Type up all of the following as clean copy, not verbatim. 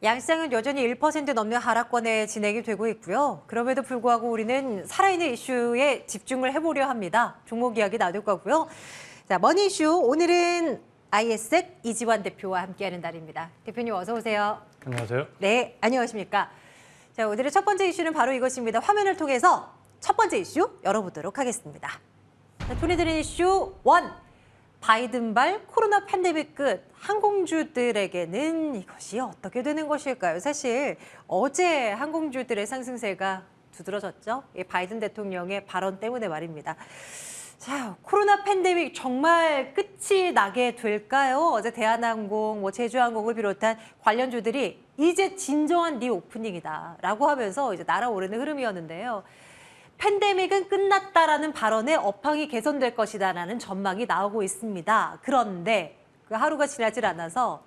양시장은 여전히 1% 넘는 하락권에 진행이 되고 있고요. 그럼에도 불구하고 우리는 살아있는 이슈에 집중을 해보려 합니다. 종목 이야기 나눌 거고요. 자, 머니 이슈 오늘은 ISC 이지환 대표와 함께하는 날입니다. 대표님 어서 오세요. 안녕하세요. 네, 안녕하십니까. 자, 오늘의 첫 번째 이슈는 바로 이것입니다. 화면을 통해서 첫 번째 이슈 열어보도록 하겠습니다. 자, 전해드린 이슈 1. 바이든발 코로나 팬데믹 끝, 항공주들에게는 이것이 어떻게 되는 것일까요? 사실 어제 항공주들의 상승세가 두드러졌죠. 이 바이든 대통령의 발언 때문에 말입니다. 자, 코로나 팬데믹 정말 끝이 나게 될까요? 어제 대한항공, 제주항공을 비롯한 관련주들이 이제 진정한 리오프닝이다라고 하면서 이제 날아오르는 흐름이었는데요. 팬데믹은 끝났다라는 발언에 업황이 개선될 것이다라는 전망이 나오고 있습니다. 그런데 그 하루가 지나질 않아서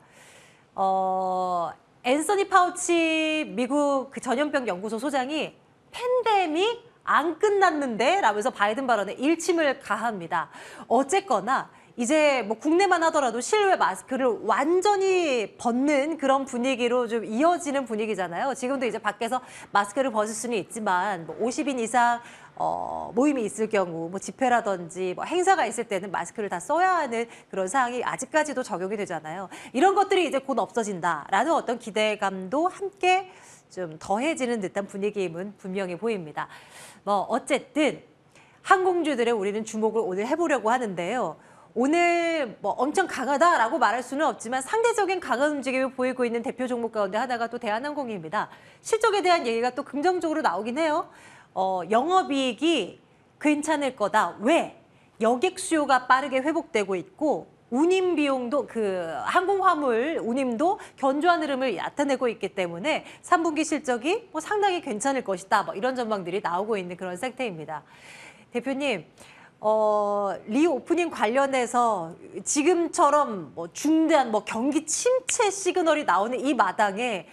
앤서니 파우치 미국 그 전염병 연구소 소장이 팬데믹 안 끝났는데 라면서 바이든 발언에 일침을 가합니다. 어쨌거나 이제 뭐 국내만 하더라도 실외 마스크를 완전히 벗는 그런 분위기로 좀 이어지는 분위기잖아요. 지금도 이제 밖에서 마스크를 벗을 수는 있지만 뭐 50인 이상 모임이 있을 경우 뭐 집회라든지 뭐 행사가 있을 때는 마스크를 다 써야 하는 그런 사항이 아직까지도 적용이 되잖아요. 이런 것들이 이제 곧 없어진다라는 어떤 기대감도 함께 좀 더해지는 듯한 분위기임은 분명히 보입니다. 뭐 어쨌든 항공주들의 우리는 주목을 오늘 해보려고 하는데요. 오늘 뭐 엄청 강하다라고 말할 수는 없지만 상대적인 강한 움직임을 보이고 있는 대표 종목 가운데 하나가 또 대한항공입니다. 실적에 대한 얘기가 또 긍정적으로 나오긴 해요. 영업이익이 괜찮을 거다. 왜? 여객 수요가 빠르게 회복되고 있고 운임 비용도 항공 화물 운임도 견조한 흐름을 나타내고 있기 때문에 3분기 실적이 뭐 상당히 괜찮을 것이다. 뭐 이런 전망들이 나오고 있는 그런 상태입니다. 대표님, 리오프닝 관련해서 지금처럼 뭐 중대한 뭐 경기 침체 시그널이 나오는 이 마당에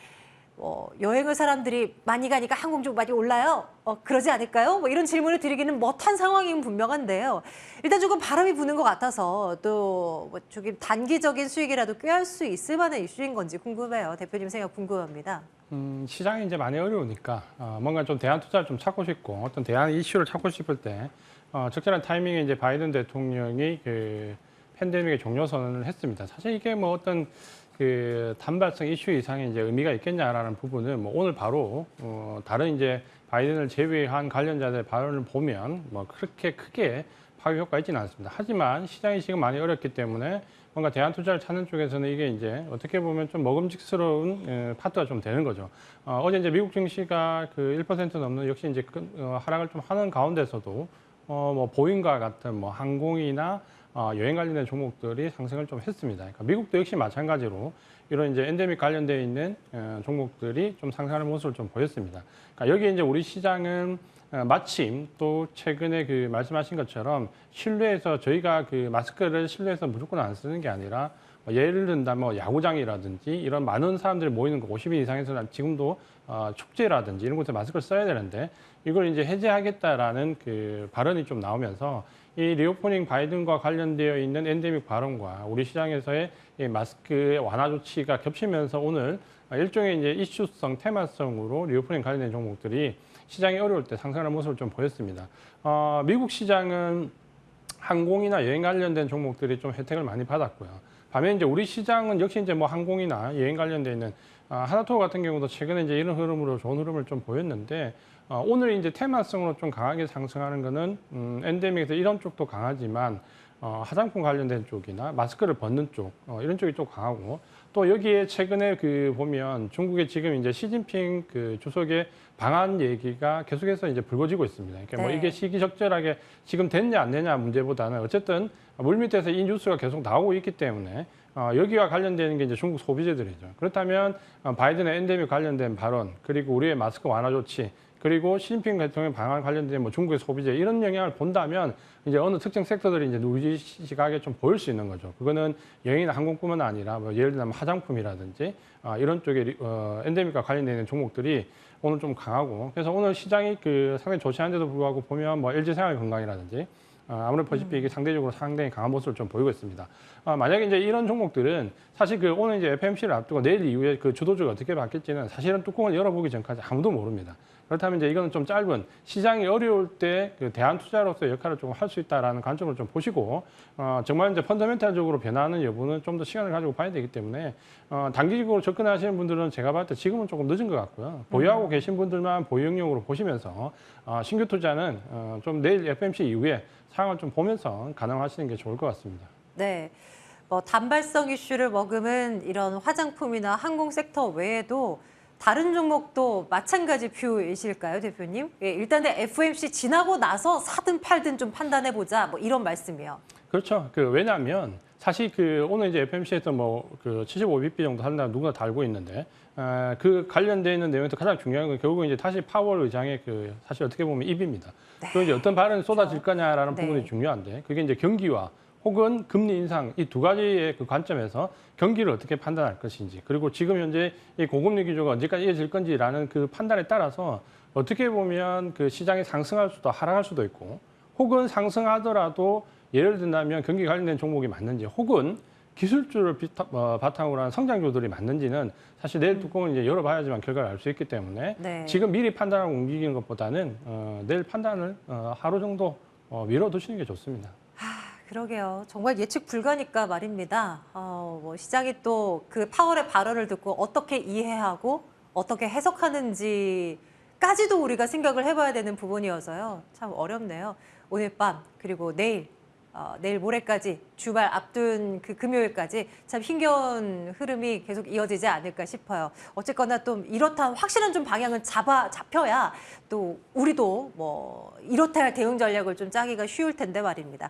여행을 사람들이 많이 가니까 항공주 많이 올라요? 그러지 않을까요? 뭐 이런 질문을 드리기는 못한 상황이면 분명한데요. 일단 조금 바람이 부는 것 같아서 또뭐 조금 단기적인 수익이라도 꾀할 수 있을 만한 이슈인 건지 궁금해요. 대표님 생각 궁금합니다. 시장이 이제 많이 어려우니까 뭔가 좀 대안 투자를 좀 찾고 싶고 어떤 대안 이슈를 찾고 싶을 때 적절한 타이밍에 이제 바이든 대통령이 그 팬데믹의 종료 선언을 했습니다. 사실 이게 뭐 어떤 그 단발성 이슈 이상의 이제 의미가 있겠냐라는 부분은 뭐 오늘 바로 다른 이제 바이든을 제외한 관련자들의 발언을 보면 뭐 그렇게 크게 파급 효과가 있지는 않습니다. 하지만 시장이 지금 많이 어렵기 때문에 뭔가 대안 투자를 찾는 쪽에서는 이게 이제 어떻게 보면 좀 먹음직스러운 파트가 좀 되는 거죠. 어제 이제 미국 증시가 그 1% 넘는 역시 이제 하락을 좀 하는 가운데서도 뭐 보잉과 같은 뭐 항공이나 여행 관련된 종목들이 상승을 좀 했습니다. 그러니까 미국도 역시 마찬가지로 이런 이제 엔데믹 관련되어 있는 종목들이 좀 상승하는 모습을 좀 보였습니다. 그러니까 여기 이제 우리 시장은 마침 또 최근에 그 말씀하신 것처럼 실내에서 저희가 그 마스크를 실내에서 무조건 안 쓰는 게 아니라 예를 든다면 뭐 야구장이라든지 이런 많은 사람들이 모이는 거 50인 이상에서는 지금도 축제라든지 이런 곳에 마스크를 써야 되는데 이걸 이제 해제하겠다라는 그 발언이 좀 나오면서 이 리오프닝 바이든과 관련되어 있는 엔데믹 발언과 우리 시장에서의 이 마스크 완화 조치가 겹치면서 오늘 일종의 이제 이슈성, 테마성으로 리오프닝 관련된 종목들이 시장이 어려울 때 상승하는 모습을 좀 보였습니다. 미국 시장은 항공이나 여행 관련된 종목들이 좀 혜택을 많이 받았고요. 반면 이제 우리 시장은 역시 이제 뭐 항공이나 여행 관련돼 있는 하나투어 같은 경우도 최근에 이제 이런 흐름으로 좋은 흐름을 좀 보였는데 오늘 이제 테마성으로 좀 강하게 상승하는 거는 엔데믹에서 이런 쪽도 강하지만 화장품 관련된 쪽이나 마스크를 벗는 쪽 이런 쪽이 좀 강하고 또 여기에 최근에 그 보면 중국에 지금 이제 시진핑 그 주석의 방한 얘기가 계속해서 이제 불거지고 있습니다. 그러니까 뭐 이게 시기적절하게 지금 됐냐 안 되냐 문제보다는 어쨌든 물밑에서 이 뉴스가 계속 나오고 있기 때문에 여기와 관련되는 게 이제 중국 소비재들이죠. 그렇다면 바이든의 엔데믹 관련된 발언 그리고 우리의 마스크 완화 조치 그리고 시진핑 대통령 방한 관련된 뭐 중국의 소비재 이런 영향을 본다면 이제 어느 특정 섹터들이 이제 누지 시각에 좀 보일 수 있는 거죠. 그거는 여행이나 항공뿐만 아니라 뭐 예를 들면 화장품이라든지 이런 쪽에 엔데믹과 관련된 종목들이 오늘 좀 강하고 그래서 오늘 시장이 그 상당히 좋지 않은데도 불구하고 보면 뭐 LG생활건강이라든지 아무래도 보시다시피 이게 상대적으로 상당히 강한 모습을 좀 보이고 있습니다. 만약에 이제 이런 종목들은 사실 그 오늘 이제 FMC를 앞두고 내일 이후에 그 주도주가 어떻게 바뀔지는 사실은 뚜껑을 열어보기 전까지 아무도 모릅니다. 그렇다면 이제 이거는 좀 짧은 시장이 어려울 때 그 대안 투자로서의 역할을 좀 할 수 있다라는 관점을 좀 보시고 정말 이제 펀더멘탈적으로 변화하는 여부는 좀 더 시간을 가지고 봐야 되기 때문에 단기적으로 접근하시는 분들은 제가 봤을 때 지금은 조금 늦은 것 같고요. 보유하고 계신 분들만 보유 영역으로 보시면서 신규 투자는 좀 내일 FMC 이후에 상황을 좀 보면서 가능하시는 게 좋을 것 같습니다. 네. 뭐 단발성 이슈를 머금은 이런 화장품이나 항공 섹터 외에도 다른 종목도 마찬가지 뷰이실까요, 대표님? 예, 일단 FOMC 지나고 나서 사든 팔든 좀 판단해보자, 뭐 이런 말씀이요. 그렇죠. 왜냐하면 사실 오늘 이제 FMC에서 그 75bp 정도 한다는 누구나 다 알고 있는데 그 관련되어 있는 내용에서 가장 중요한 건 결국은 이제 다시 파월 의장의 사실 어떻게 보면 입입니다. 네. 또 이제 어떤 발언이 쏟아질 거냐라는 네. 부분이 중요한데 그게 이제 경기와 혹은 금리 인상 이 두 가지의 그 관점에서 경기를 어떻게 판단할 것인지 그리고 지금 현재 이 고금리 기조가 언제까지 이어질 건지라는 그 판단에 따라서 어떻게 보면 그 시장이 상승할 수도 하락할 수도 있고 혹은 상승하더라도 예를 든다면 경기 관련된 종목이 맞는지 혹은 기술주를 바탕으로 한 성장주들이 맞는지는 사실 내일 뚜껑을 이제 열어봐야지만 결과를 알 수 있기 때문에 네. 지금 미리 판단하고 움직이는 것보다는 내일 판단을 하루 정도 미뤄두시는 게 좋습니다. 그러게요. 정말 예측 불가니까 말입니다. 뭐 시장이 또 그 파월의 발언을 듣고 어떻게 이해하고 어떻게 해석하는지까지도 우리가 생각을 해봐야 되는 부분이어서요. 참 어렵네요. 오늘 밤 그리고 내일 모레까지 주말 앞둔 그 금요일까지 참 힘겨운 흐름이 계속 이어지지 않을까 싶어요. 어쨌거나 또 이렇다 확실한 좀 방향은 잡혀야 또 우리도 뭐 이렇다 할 대응 전략을 좀 짜기가 쉬울 텐데 말입니다.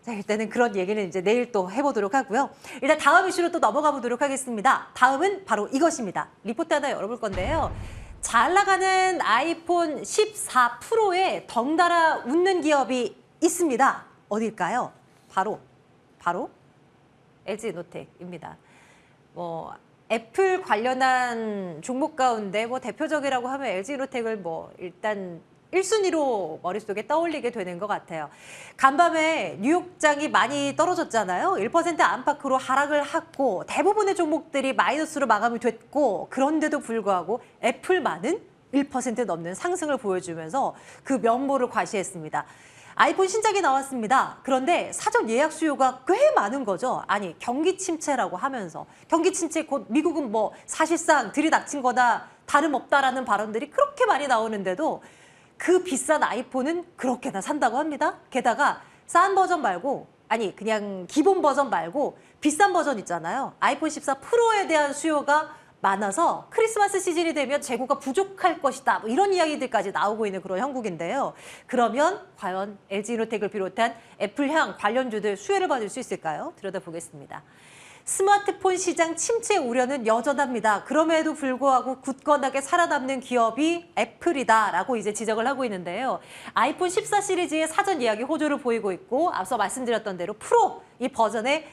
자, 일단은 그런 얘기는 이제 내일 또 해보도록 하고요. 일단 다음 이슈로 또 넘어가 보도록 하겠습니다. 다음은 바로 이것입니다. 리포트 하나 열어볼 건데요. 잘 나가는 아이폰 14 프로에 덩달아 웃는 기업이 있습니다. 어딜까요? 바로 LG노텍입니다. 뭐 애플 관련한 종목 가운데 뭐 대표적이라고 하면 LG노텍을 뭐 일단 1순위로 머릿속에 떠올리게 되는 것 같아요. 간밤에 뉴욕장이 많이 떨어졌잖아요. 1% 안팎으로 하락을 했고 대부분의 종목들이 마이너스로 마감이 됐고 그런데도 불구하고 애플만은 1% 넘는 상승을 보여주면서 그 면모를 과시했습니다. 아이폰 신작이 나왔습니다. 그런데 사전 예약 수요가 꽤 많은 거죠. 아니 경기 침체라고 하면서 경기 침체 곧 미국은 뭐 사실상 들이닥친 거나 다름없다라는 발언들이 그렇게 많이 나오는데도 그 비싼 아이폰은 그렇게나 산다고 합니다. 게다가 싼 버전 말고 아니 그냥 기본 버전 말고 비싼 버전 있잖아요. 아이폰 14 프로에 대한 수요가 많아서 크리스마스 시즌이 되면 재고가 부족할 것이다. 뭐 이런 이야기들까지 나오고 있는 그런 형국인데요. 그러면 과연 LG노텍을 비롯한 애플향 관련주들 수혜를 받을 수 있을까요? 들여다보겠습니다. 스마트폰 시장 침체 우려는 여전합니다. 그럼에도 불구하고 굳건하게 살아남는 기업이 애플이다라고 이제 지적을 하고 있는데요. 아이폰 14 시리즈의 사전 예약이 호조를 보이고 있고 앞서 말씀드렸던 대로 프로 이 버전의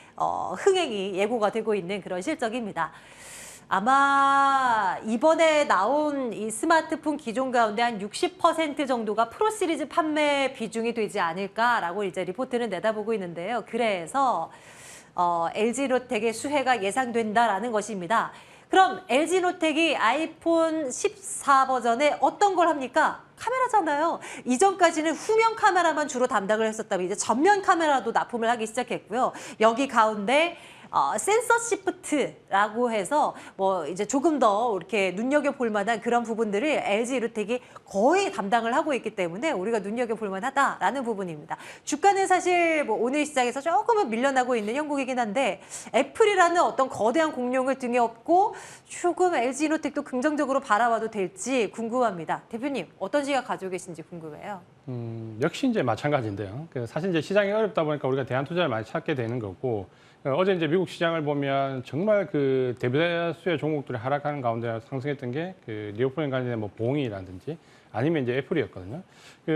흥행이 예고가 되고 있는 그런 실적입니다. 아마 이번에 나온 이 스마트폰 기종 가운데 한 60% 정도가 프로 시리즈 판매 비중이 되지 않을까라고 이제 리포트는 내다보고 있는데요. 그래서 LG노텍의 수혜가 예상된다라는 것입니다. 그럼 LG노텍이 아이폰 14 버전에 어떤 걸 합니까? 카메라잖아요. 이전까지는 후면 카메라만 주로 담당을 했었다면 이제 전면 카메라도 납품을 하기 시작했고요. 여기 가운데 센서 시프트라고 해서 뭐 이제 조금 더 이렇게 눈여겨볼 만한 그런 부분들을 LG노텍이 거의 담당을 하고 있기 때문에 우리가 눈여겨볼 만하다라는 부분입니다. 주가는 사실 뭐 오늘 시장에서 조금은 밀려나고 있는 형국이긴 한데 애플이라는 어떤 거대한 공룡을 등에 업고 조금 LG노텍도 긍정적으로 바라봐도 될지 궁금합니다. 대표님 어떤 시각 가지고 계신지 궁금해요. 역시 이제 마찬가지인데요. 사실 이제 시장이 어렵다 보니까 우리가 대안 투자를 많이 찾게 되는 거고 어제 이제 미국 시장을 보면 정말 그 대다수의 종목들이 하락하는 가운데 상승했던 게 그 리오프닝 관련된 뭐 봉이라든지 아니면 이제 애플이었거든요.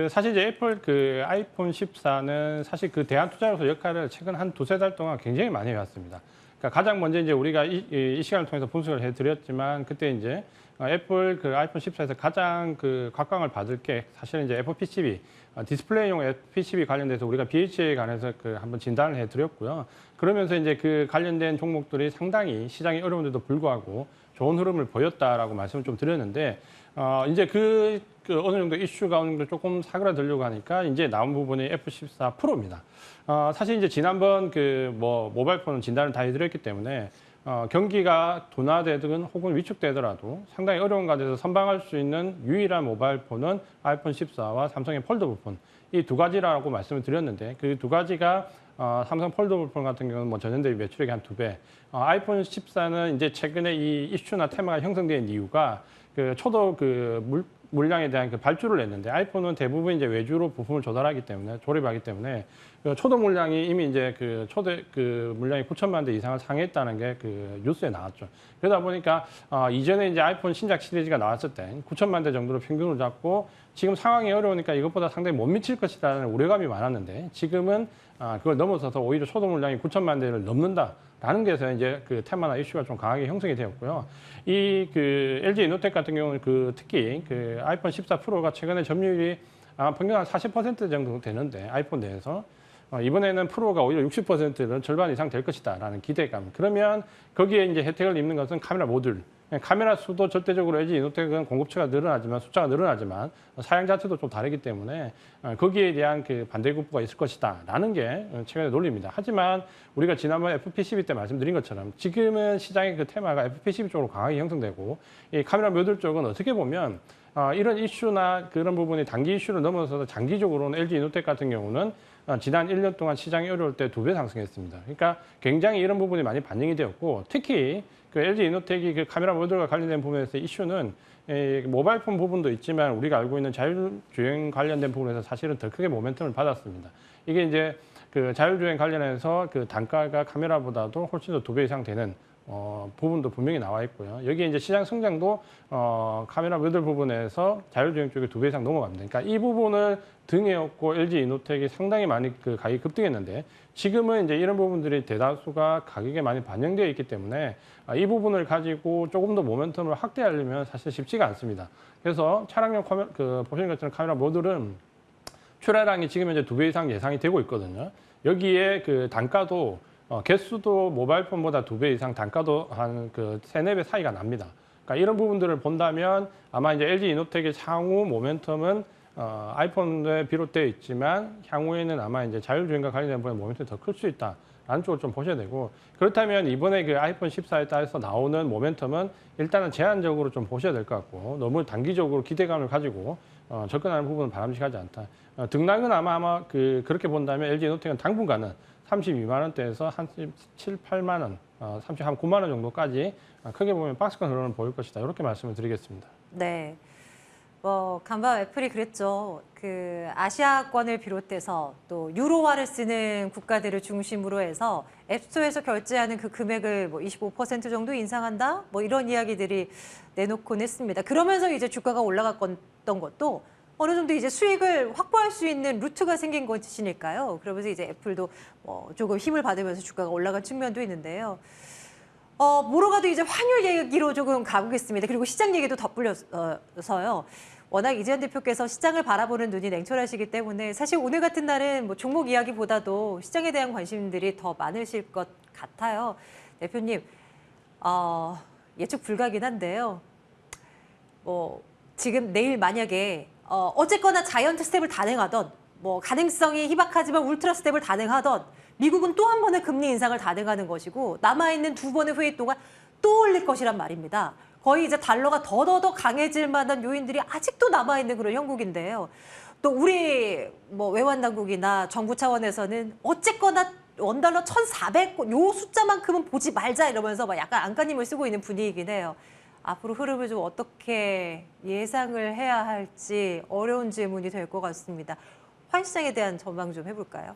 사실 이제 애플 아이폰 14는 사실 대안 투자로서 역할을 최근 한 두세 달 동안 굉장히 많이 해왔습니다. 그러니까 가장 먼저 이제 우리가 이 시간을 통해서 분석을 해드렸지만 그때 이제 애플 아이폰 14에서 가장 각광을 받을 게 사실은 이제 애플 PCB, 디스플레이용 애플 PCB 관련돼서 우리가 BHA에 관해서 한번 진단을 해드렸고요. 그러면서 이제 관련된 종목들이 상당히 시장이 어려운데도 불구하고 좋은 흐름을 보였다라고 말씀을 좀 드렸는데, 이제 어느 정도 이슈가 어느 정도 조금 사그라들려고 하니까 이제 나온 부분이 F14 프로입니다. 사실 이제 지난번 모바일 폰 진단을 다 해드렸기 때문에 경기가 둔화되든 혹은 위축되더라도 상당히 어려운 가운데서 선방할 수 있는 유일한 모바일 폰은 아이폰 14와 삼성의 폴더블 폰. 이 두 가지라고 말씀을 드렸는데 그 두 가지가 삼성 폴더블 폰 같은 경우는 뭐 전년 대비 매출액이 한 2배. 아이폰 14는 이제 최근에 이 이슈나 테마가 형성된 이유가 초도 물량에 대한 발주를 냈는데 아이폰은 대부분 이제 외주로 부품을 조달하기 때문에 조립하기 때문에 초도 물량이 이미 이제 초대 물량이 9천만 대 이상을 상회했다는 게 뉴스에 나왔죠. 그러다 보니까 이전에 이제 아이폰 신작 시리즈가 나왔을 때 9천만 대 정도로 평균을 잡고 지금 상황이 어려우니까 이것보다 상당히 못 미칠 것이라는 우려감이 많았는데 지금은 그걸 넘어서서 오히려 초도 물량이 9천만 대를 넘는다라는 게서 이제 테마나 이슈가 좀 강하게 형성이 되었고요. 이 LG 이노텍 같은 경우는 특히 아이폰 14 프로가 최근에 점유율이 평균 한 40% 정도 되는데 아이폰 내에서 이번에는 프로가 오히려 60%는 절반 이상 될 것이다라는 기대감. 그러면 거기에 이제 혜택을 입는 것은 카메라 모듈. 카메라 수도 절대적으로 LG 이노텍은 공급처가 늘어나지만 숫자가 늘어나지만 사양 자체도 좀 다르기 때문에 거기에 대한 반대급부가 있을 것이다라는 게 최근의 논리입니다. 하지만 우리가 지난번 FPCB 때 말씀드린 것처럼 지금은 시장의 테마가 FPCB 쪽으로 강하게 형성되고 이 카메라 모듈 쪽은 어떻게 보면 이런 이슈나 그런 부분이 단기 이슈를 넘어서서 장기적으로는 LG 이노텍 같은 경우는 지난 1년 동안 시장이 어려울 때 2배 상승했습니다. 그러니까 굉장히 이런 부분이 많이 반영이 되었고 특히 LG 이노텍이 카메라 모듈과 관련된 부분에서 이슈는 모바일 폰 부분도 있지만 우리가 알고 있는 자율주행 관련된 부분에서 사실은 더 크게 모멘텀을 받았습니다. 이게 이제 자율주행 관련해서 단가가 카메라보다도 훨씬 더 2배 이상 되는 부분도 분명히 나와 있고요. 여기에 이제 시장 성장도 카메라 모듈 부분에서 자율주행 쪽에 2배 이상 넘어갑니다. 그러니까 이 부분을 등에 업고 LG 이노텍이 상당히 많이 가격이 급등했는데 지금은 이제 이런 부분들이 대다수가 가격에 많이 반영되어 있기 때문에 이 부분을 가지고 조금 더 모멘텀을 확대하려면 사실 쉽지가 않습니다. 그래서 차량용 보시는 것처럼 카메라 모듈은 출하량이 지금 현재 2배 이상 예상이 되고 있거든요. 여기에 단가도 개수도 모바일 폰보다 2배 이상 단가도 한 3, 4배 사이가 납니다. 그러니까 이런 부분들을 본다면 아마 이제 LG 이노텍의 향후 모멘텀은 아이폰에 비롯되어 있지만 향후에는 아마 이제 자율주행과 관련된 부분에 모멘텀이 더 클 수 있다라는 쪽을 좀 보셔야 되고 그렇다면 이번에 아이폰 14에 따라서 나오는 모멘텀은 일단은 제한적으로 좀 보셔야 될 것 같고 너무 단기적으로 기대감을 가지고 접근하는 부분은 바람직하지 않다. 등락은 아마 그렇게 본다면 LG 이노텍은 당분간은 32만 원대에서 한 7, 8만 원, 39만 원 정도까지 크게 보면 박스권 흐름을 보일 것이다. 이렇게 말씀을 드리겠습니다. 네. 간밤 애플이 그랬죠. 아시아권을 비롯해서 또 유로화를 쓰는 국가들을 중심으로 해서 앱스토어에서 결제하는 금액을 25% 정도 인상한다? 이런 이야기들이 내놓곤 했습니다. 그러면서 이제 주가가 올라갔던 것도 어느 정도 이제 수익을 확보할 수 있는 루트가 생긴 것이니까요. 그러면서 이제 애플도 조금 힘을 받으면서 주가가 올라간 측면도 있는데요. 뭐로 가도 이제 환율 얘기로 조금 가보겠습니다. 그리고 시장 얘기도 덧불려서요. 워낙 이재현 대표께서 시장을 바라보는 눈이 냉철하시기 때문에 사실 오늘 같은 날은 종목 이야기보다도 시장에 대한 관심들이 더 많으실 것 같아요. 대표님, 예측 불가긴 한데요. 지금 내일 만약에 어쨌거나 자이언트 스텝을 단행하던 가능성이 희박하지만 울트라 스텝을 단행하던 미국은 또 한 번의 금리 인상을 단행하는 것이고 남아있는 2번의 회의 동안 또 올릴 것이란 말입니다. 거의 이제 달러가 더더더 강해질 만한 요인들이 아직도 남아있는 그런 형국인데요. 또 우리 외환 당국이나 정부 차원에서는 어쨌거나 원달러 1,400 요 숫자만큼은 보지 말자 이러면서 약간 안간힘을 쓰고 있는 분위기이긴 해요. 앞으로 흐름을 좀 어떻게 예상을 해야 할지 어려운 질문이 될 것 같습니다. 환시장에 대한 전망 좀 해볼까요?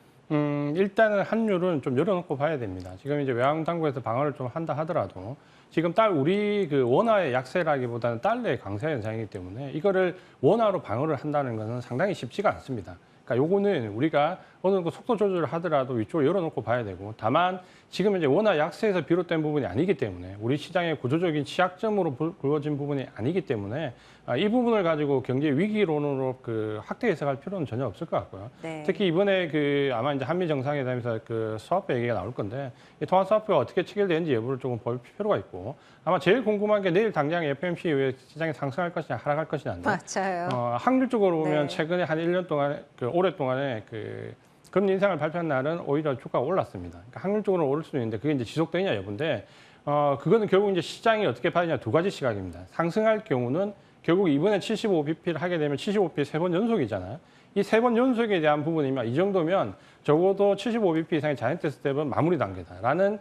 일단은 환율은 좀 열어놓고 봐야 됩니다. 지금 이제 외환 당국에서 방어를 좀 한다 하더라도 지금 우리 그 원화의 약세라기보다는 달러의 강세 현상이기 때문에 이거를 원화로 방어를 한다는 것은 상당히 쉽지가 않습니다. 그러니까 요거는 우리가 어느 정도 속도 조절을 하더라도 위쪽을 열어놓고 봐야 되고, 다만 지금 이제 원화 약세에서 비롯된 부분이 아니기 때문에 우리 시장의 구조적인 취약점으로 불거진 부분이 아니기 때문에 이 부분을 가지고 경제 위기론으로 그 확대 해석할 필요는 전혀 없을 것 같고요. 네. 특히 이번에 그 아마 이제 한미 정상회담에서 그 스와프 얘기가 나올 건데 이 통화 스와프가 어떻게 체결되는지 여부를 조금 볼 필요가 있고, 아마 제일 궁금한 게 내일 당장 FOMC 이후에 시장이 상승할 것이냐 하락할 것이냐인데 맞아요. 확률적으로 보면 네. 최근에 한 1년 동안 오랫동안에 그 금리 인상을 발표한 날은 오히려 주가가 올랐습니다. 그러니까 확률적으로 오를 수는 있는데 그게 이제 지속되냐 여부인데 그거는 결국 이제 시장이 어떻게 봐야 되냐 두 가지 시각입니다. 상승할 경우는 결국 이번에 75bp를 하게 되면 75bp 세 번 연속이잖아요. 이 세 번 연속에 대한 부분이면 이 정도면 적어도 75bp 이상의 자이언트 스텝은 마무리 단계다라는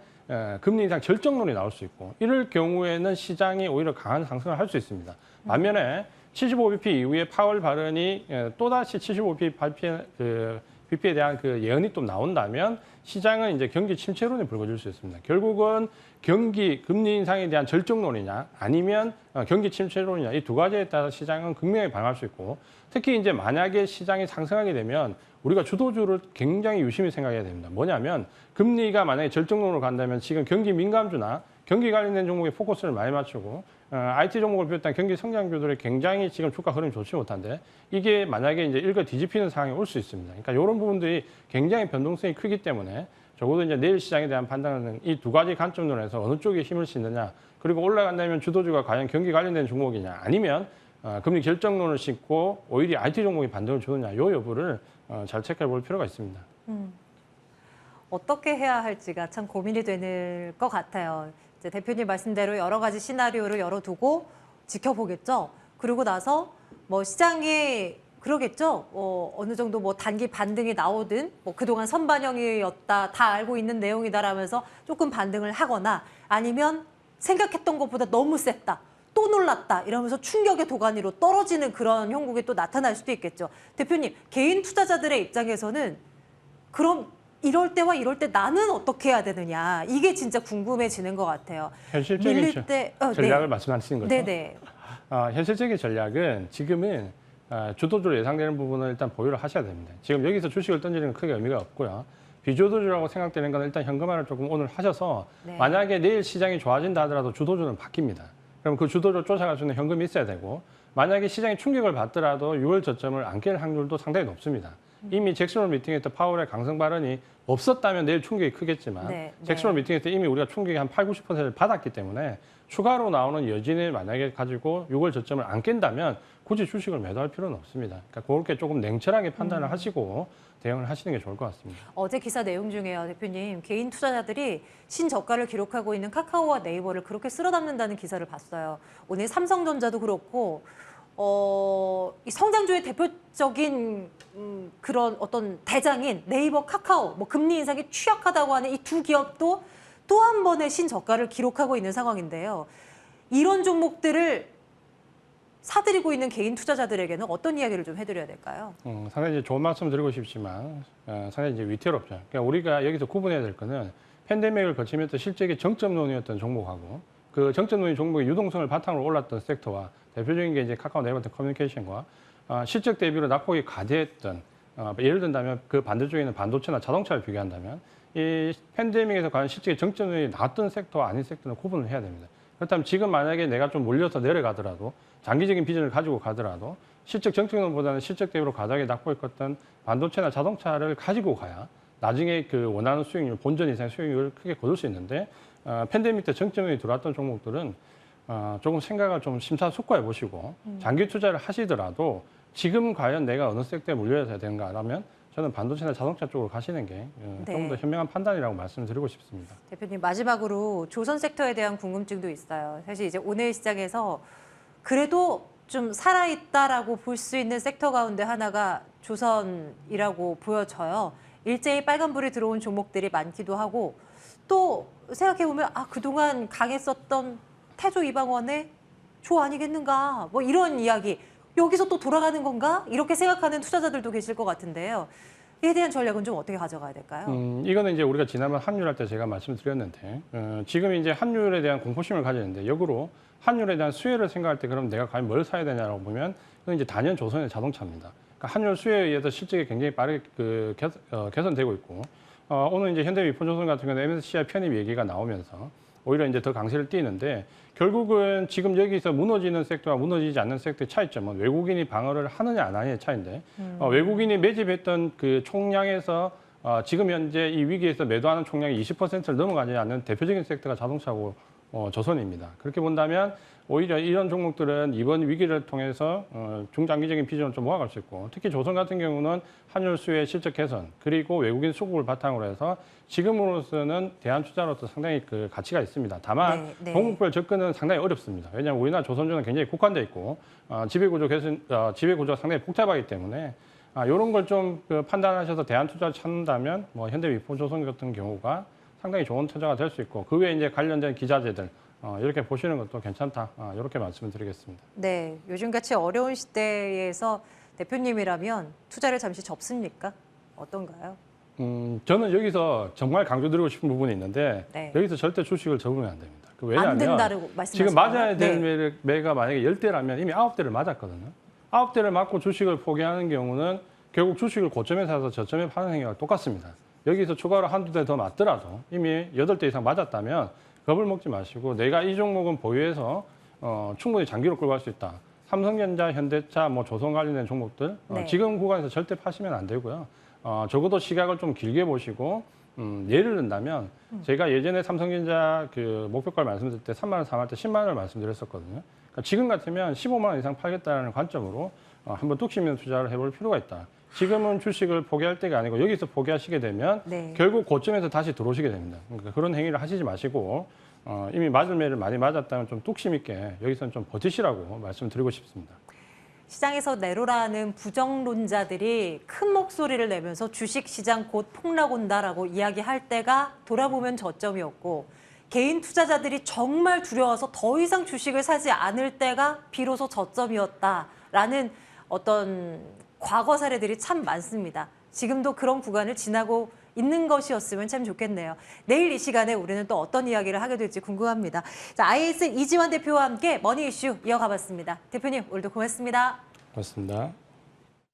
금리 인상 결정론이 나올 수 있고, 이럴 경우에는 시장이 오히려 강한 상승을 할 수 있습니다. 반면에 75bp 이후에 파월 발언이 또다시 75bp BP에 대한 그 예언이 또 나온다면 시장은 이제 경기 침체론이 불거질 수 있습니다. 결국은 금리 인상에 대한 절정론이냐 아니면 경기 침체론이냐 이 두 가지에 따라 시장은 극명히 반할 수 있고, 특히 이제 만약에 시장이 상승하게 되면 우리가 주도주를 굉장히 유심히 생각해야 됩니다. 뭐냐면 금리가 만약에 절정론으로 간다면 지금 경기 민감주나 경기 관련된 종목에 포커스를 많이 맞추고 IT 종목을 비롯한 경기 성장주들이 굉장히 지금 주가 흐름이 좋지 못한데 이게 만약에 이제 일거 뒤집히는 상황이 올 수 있습니다. 그러니까 이런 부분들이 굉장히 변동성이 크기 때문에 적어도 이제 내일 시장에 대한 판단은 이 두 가지 관점론에서 어느 쪽에 힘을 싣느냐, 그리고 올라간다면 주도주가 과연 경기 관련된 종목이냐 아니면 금리 결정론을 싣고 오히려 IT 종목이 반등을 주느냐 이 여부를 잘 체크해 볼 필요가 있습니다. 어떻게 해야 할지가 참 고민이 되는 것 같아요. 이제 대표님 말씀대로 여러 가지 시나리오를 열어두고 지켜보겠죠. 그리고 나서 뭐 시장이 그러겠죠. 어느 정도 뭐 단기 반등이 나오든 뭐 그동안 선반영이었다 다 알고 있는 내용이다라면서 조금 반등을 하거나, 아니면 생각했던 것보다 너무 셌다, 또 놀랐다 이러면서 충격의 도가니로 떨어지는 그런 형국이 또 나타날 수도 있겠죠. 대표님, 개인 투자자들의 입장에서는 그럼 이럴 때와 이럴 때 나는 어떻게 해야 되느냐, 이게 진짜 궁금해지는 것 같아요. 현실적인 밀릴 때 전략을 네. 말씀하시는 거죠? 네네. 현실적인 전략은 지금은 주도주로 예상되는 부분은 일단 보유를 하셔야 됩니다. 지금 여기서 주식을 던지는 건 크게 의미가 없고요. 비주도주라고 생각되는 건 일단 현금화를 조금 오늘 하셔서 네. 만약에 내일 시장이 좋아진다 하더라도 주도주는 바뀝니다. 그럼 그 주도주를 쫓아갈 수 있는 현금이 있어야 되고, 만약에 시장이 충격을 받더라도 6월 저점을 안 깰 확률도 상당히 높습니다. 이미 잭슨홀 미팅에 때 파월의 강성 발언이 없었다면 내일 충격이 크겠지만 네, 잭슨홀 미팅에 때 이미 우리가 충격이 한 80~90%를 받았기 때문에 추가로 나오는 여진을 만약에 가지고 6월 저점을 안 깬다면 굳이 주식을 매도할 필요는 없습니다. 그러니까 그렇게 조금 냉철하게 판단을 하시고 대응을 하시는 게 좋을 것 같습니다. 어제 기사 내용 중에요, 대표님, 개인 투자자들이 신저가를 기록하고 있는 카카오와 네이버를 그렇게 쓸어담는다는 기사를 봤어요. 오늘 삼성전자도 그렇고 이 성장주의 대표적인 그런 어떤 대장인 네이버, 카카오, 뭐 금리 인상에 취약하다고 하는 이 두 기업도 또 한 번의 신저가를 기록하고 있는 상황인데요. 이런 종목들을 사들이고 있는 개인 투자자들에게는 어떤 이야기를 좀 해드려야 될까요? 상당히 이제 좋은 말씀 드리고 싶지만 상당히 이제 위태롭죠. 그러니까 우리가 여기서 구분해야 될 거는 팬데믹을 거치면서 실적의 정점론이었던 종목하고 그 정점론인 종목의 유동성을 바탕으로 올랐던 섹터와 대표적인 게 이제 카카오 네이버 커뮤니케이션과 실적 대비로 낙폭이 과대했던 예를 든다면 그 반대쪽에 있는 반도체나 자동차를 비교한다면 이 팬데믹에서 과연 실적의 정점론이 나왔던 섹터와 아닌 섹터는 구분을 해야 됩니다. 그렇다면 지금 만약에 내가 좀 몰려서 내려가더라도 장기적인 비전을 가지고 가더라도 실적 정점론보다는 실적 대비로 과다하게 낙폭이 컸던 반도체나 자동차를 가지고 가야 나중에 그 원하는 수익률, 본전 이상의 수익률을 크게 거둘 수 있는데 팬데믹 때 정점론이 들어왔던 종목들은 조금 생각을 좀 심사숙고해 보시고 장기 투자를 하시더라도 지금 과연 내가 어느 섹터에 물려야 되는가 하면 저는 반도체나 자동차 쪽으로 가시는 게 조금 더 현명한 판단이라고 말씀을 드리고 싶습니다. 대표님, 마지막으로 조선 섹터에 대한 궁금증도 있어요. 사실 이제 오늘 시장에서 그래도 좀 살아있다라고 볼 수 있는 섹터 가운데 하나가 조선이라고 보여져요. 일제히 빨간불이 들어온 종목들이 많기도 하고, 또 생각해보면 그동안 강했었던 태조 이방원의 조 아니겠는가, 뭐 이런 이야기. 여기서 또 돌아가는 건가? 이렇게 생각하는 투자자들도 계실 것 같은데요. 이에 대한 전략은 좀 어떻게 가져가야 될까요? 이거는 이제 우리가 지난번 환율할 때 제가 말씀드렸는데 지금 이제 환율에 대한 공포심을 가지는데 역으로 환율에 대한 수혜를 생각할 때 그럼 내가 과연 뭘 사야 되냐라고 보면 그건 이제 단연 조선의 자동차입니다. 그러니까 환율 수혜에 의해서 실적이 굉장히 빠르게 개선되고 있고 오늘 이제 현대위포조선 같은 경우는 MSCI 편입 얘기가 나오면서 오히려 이제 더 강세를 띠는데 결국은 지금 여기서 무너지는 섹터와 무너지지 않는 섹터의 차이점은 외국인이 방어를 하느냐 안 하느냐의 차이인데 외국인이 매집했던 그 총량에서 지금 현재 이 위기에서 매도하는 총량이 20%를 넘어가지 않는 대표적인 섹터가 자동차고 조선입니다. 그렇게 본다면 오히려 이런 종목들은 이번 위기를 통해서 중장기적인 비전을 좀 모아갈 수 있고 특히 조선 같은 경우는 환율 수의 실적 개선 그리고 외국인 수급을 바탕으로 해서 지금으로서는 대안투자로서 상당히 그 가치가 있습니다. 다만 종목별 접근은 상당히 어렵습니다. 왜냐하면 우리나라 조선주는 굉장히 국한돼 있고 지배구조가 상당히 복잡하기 때문에 이런 걸 좀 판단하셔서 대안투자를 찾는다면 뭐 현대위포조선 같은 경우가 상당히 좋은 투자가 될 수 있고 그 외에 이제 관련된 기자재들 이렇게 보시는 것도 괜찮다. 이렇게 말씀을 드리겠습니다. 네, 요즘같이 어려운 시대에서 대표님이라면 투자를 잠시 접습니까? 어떤가요? 저는 여기서 정말 강조드리고 싶은 부분이 있는데 여기서 절대 주식을 접으면 안 됩니다. 왜냐하면 안 된다고 말씀하시나요? 지금 맞아야 될 매가 만약에 10대라면 이미 9대를 맞았거든요. 9대를 맞고 주식을 포기하는 경우는 결국 주식을 고점에 사서 저점에 파는 행위가 똑같습니다. 여기서 추가로 한두 대 더 맞더라도 이미 8대 이상 맞았다면 겁을 먹지 마시고 내가 이 종목은 보유해서 충분히 장기로 끌고 갈 수 있다. 삼성전자, 현대차, 뭐 조선 관련된 종목들 지금 구간에서 절대 파시면 안 되고요. 적어도 시각을 좀 길게 보시고 예를 든다면 제가 예전에 삼성전자 그 목표가를 말씀드릴 때 3만 원, 4만 때 10만 원을 말씀드렸었거든요. 그러니까 지금 같으면 15만 원 이상 팔겠다는 관점으로 한번 뚝심 있는 투자를 해볼 필요가 있다. 지금은 주식을 포기할 때가 아니고 여기서 포기하시게 되면 결국 고점에서 다시 들어오시게 됩니다. 그러니까 그런 행위를 하시지 마시고 이미 맞을 매를 많이 맞았다면 좀 뚝심 있게 여기서는 좀 버티시라고 말씀드리고 싶습니다. 시장에서 내로라는 부정론자들이 큰 목소리를 내면서 주식시장 곧 폭락 온다라고 이야기할 때가 돌아보면 저점이었고 개인 투자자들이 정말 두려워서 더 이상 주식을 사지 않을 때가 비로소 저점이었다라는 어떤 과거 사례들이 참 많습니다. 지금도 그런 구간을 지나고 있는 것이었으면 참 좋겠네요. 내일 이 시간에 우리는 또 어떤 이야기를 하게 될지 궁금합니다. 자, IS 이지환 대표와 함께 머니 이슈 이어가봤습니다. 대표님, 오늘도 고맙습니다. 고맙습니다.